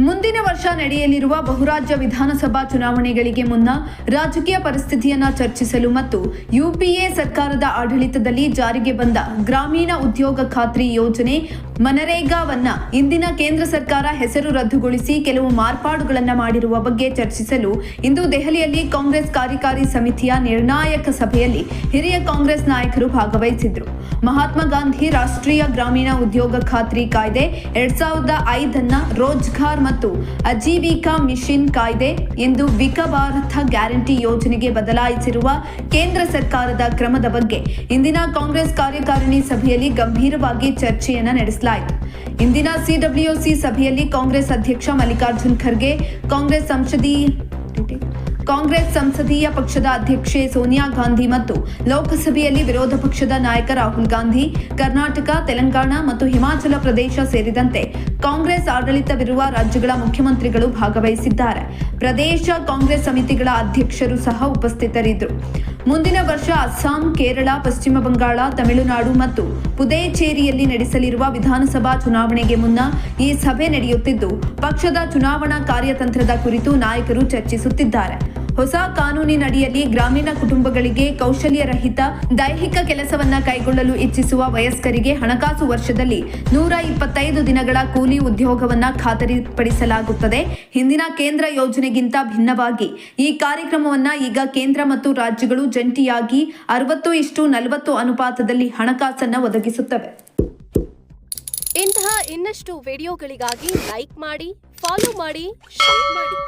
ಮುಂದಿನ ವರ್ಷ ನಡೆಯಲಿರುವ ಬಹುರಾಜ್ಯ ವಿಧಾನಸಭಾ ಚುನಾವಣೆಗಳಿಗೆ ಮುನ್ನ ರಾಜಕೀಯ ಪರಿಸ್ಥಿತಿಯನ್ನು ಚರ್ಚಿಸಲು ಮತ್ತು ಯುಪಿಎ ಸರ್ಕಾರದ ಆಡಳಿತದಲ್ಲಿ ಜಾರಿಗೆ ಬಂದ ಗ್ರಾಮೀಣ ಉದ್ಯೋಗ ಖಾತ್ರಿ ಯೋಜನೆ ಮನರೇಗಾವನ್ನ ಇಂದಿನ ಕೇಂದ್ರ ಸರ್ಕಾರ ಹೆಸರು ರದ್ದುಗೊಳಿಸಿ ಕೆಲವು ಮಾರ್ಪಾಡುಗಳನ್ನು ಮಾಡಿರುವ ಬಗ್ಗೆ ಚರ್ಚಿಸಲು ಇಂದು ದೆಹಲಿಯಲ್ಲಿ ಕಾಂಗ್ರೆಸ್ ಕಾರ್ಯಕಾರಿ ಸಮಿತಿಯ ನಿರ್ಣಾಯಕ ಸಭೆಯಲ್ಲಿ ಹಿರಿಯ ಕಾಂಗ್ರೆಸ್ ನಾಯಕರು ಭಾಗವಹಿಸಿದ್ರು. ಮಹಾತ್ಮ ಗಾಂಧಿ ರಾಷ್ಟ್ರೀಯ ಗ್ರಾಮೀಣ ಉದ್ಯೋಗ ಖಾತ್ರಿ ಕಾಯ್ದೆ 2005 ರೋಜ್ಗಾರ್ ಮತ್ತು ಅಜೀವಿಕಾ ಮಿಷನ್ ಕಾಯ್ದೆ ಎಂದು ವಿಕಭಾರತ ಗ್ಯಾರಂಟಿ ಯೋಜನೆಗೆ ಬದಲಾಯಿಸಿರುವ ಕೇಂದ್ರ ಸರ್ಕಾರದ ಕ್ರಮದ ಬಗ್ಗೆ ಇಂದಿನ ಕಾಂಗ್ರೆಸ್ ಕಾರ್ಯಕಾರಿಣಿ ಸಭೆಯಲ್ಲಿ ಗಂಭೀರವಾಗಿ ಚರ್ಚೆಯನ್ನು ನಡೆಸಲಾಯಿತು. ಇಂದಿನ ಸಿಡಬ್ಲ್ಯೂಸಿ ಸಭೆಯಲ್ಲಿ ಕಾಂಗ್ರೆಸ್ ಅಧ್ಯಕ್ಷ ಮಲ್ಲಿಕಾರ್ಜುನ್ ಖರ್ಗೆ, ಕಾಂಗ್ರೆಸ್ ಸಂಸದೀಯ ಪಕ್ಷದ ಅಧ್ಯಕ್ಷೆ ಸೋನಿಯಾ ಗಾಂಧಿ ಮತ್ತು ಲೋಕಸಭೆಯಲ್ಲಿ ವಿರೋಧ ಪಕ್ಷದ ನಾಯಕ ರಾಹುಲ್ ಗಾಂಧಿ, ಕರ್ನಾಟಕ, ತೆಲಂಗಾಣ ಮತ್ತು ಹಿಮಾಚಲ ಪ್ರದೇಶ ಸೇರಿದಂತೆ ಕಾಂಗ್ರೆಸ್ ಆಡಳಿತವಿರುವ ರಾಜ್ಯಗಳ ಮುಖ್ಯಮಂತ್ರಿಗಳು ಭಾಗವಹಿಸಿದ್ದಾರೆ. ಪ್ರದೇಶ ಕಾಂಗ್ರೆಸ್ ಸಮಿತಿಗಳ ಅಧ್ಯಕ್ಷರು ಸಹ ಉಪಸ್ಥಿತರಿದ್ದರು. ಮುಂದಿನ ವರ್ಷ ಅಸ್ಸಾಂ, ಕೇರಳ, ಪಶ್ಚಿಮ ಬಂಗಾಳ, ತಮಿಳುನಾಡು ಮತ್ತು ಪುದೇಚೇರಿಯಲ್ಲಿ ನಡೆಸಲಿರುವ ವಿಧಾನಸಭಾ ಚುನಾವಣೆಗೆ ಮುನ್ನ ಈ ಸಭೆ ನಡೆಯುತ್ತಿದ್ದು, ಪಕ್ಷದ ಚುನಾವಣಾ ಕಾರ್ಯತಂತ್ರದ ಕುರಿತು ನಾಯಕರು ಚರ್ಚಿಸುತ್ತಿದ್ದಾರೆ. ಹೊಸ ಕಾನೂನಿನಡಿಯಲ್ಲಿ ಗ್ರಾಮೀಣ ಕುಟುಂಬಗಳಿಗೆ ಕೌಶಲ್ಯರಹಿತ ದೈಹಿಕ ಕೆಲಸವನ್ನ ಕೈಗೊಳ್ಳಲು ಇಚ್ಛಿಸುವ ವಯಸ್ಕರಿಗೆ ಹಣಕಾಸು ವರ್ಷದಲ್ಲಿ 125 ದಿನಗಳ ಕೂಲಿ ಉದ್ಯೋಗವನ್ನ ಖಾತರಿಪಡಿಸಲಾಗುತ್ತದೆ. ಹಿಂದಿನ ಕೇಂದ್ರ ಯೋಜನೆಗಿಂತ ಭಿನ್ನವಾಗಿ ಈ ಕಾರ್ಯಕ್ರಮವನ್ನ ಈಗ ಕೇಂದ್ರ ಮತ್ತು ರಾಜ್ಯಗಳು ಜಂಟಿಯಾಗಿ 60:40 ಅನುಪಾತದಲ್ಲಿ ಹಣಕಾಸನ್ನ ಒದಗಿಸುತ್ತವೆ. ಇಂತಹ ಇನ್ನಷ್ಟು ವಿಡಿಯೋಗಳಿಗಾಗಿ ಲೈಕ್ ಮಾಡಿ, ಫಾಲೋ ಮಾಡಿ, ಶೇರ್ ಮಾಡಿ.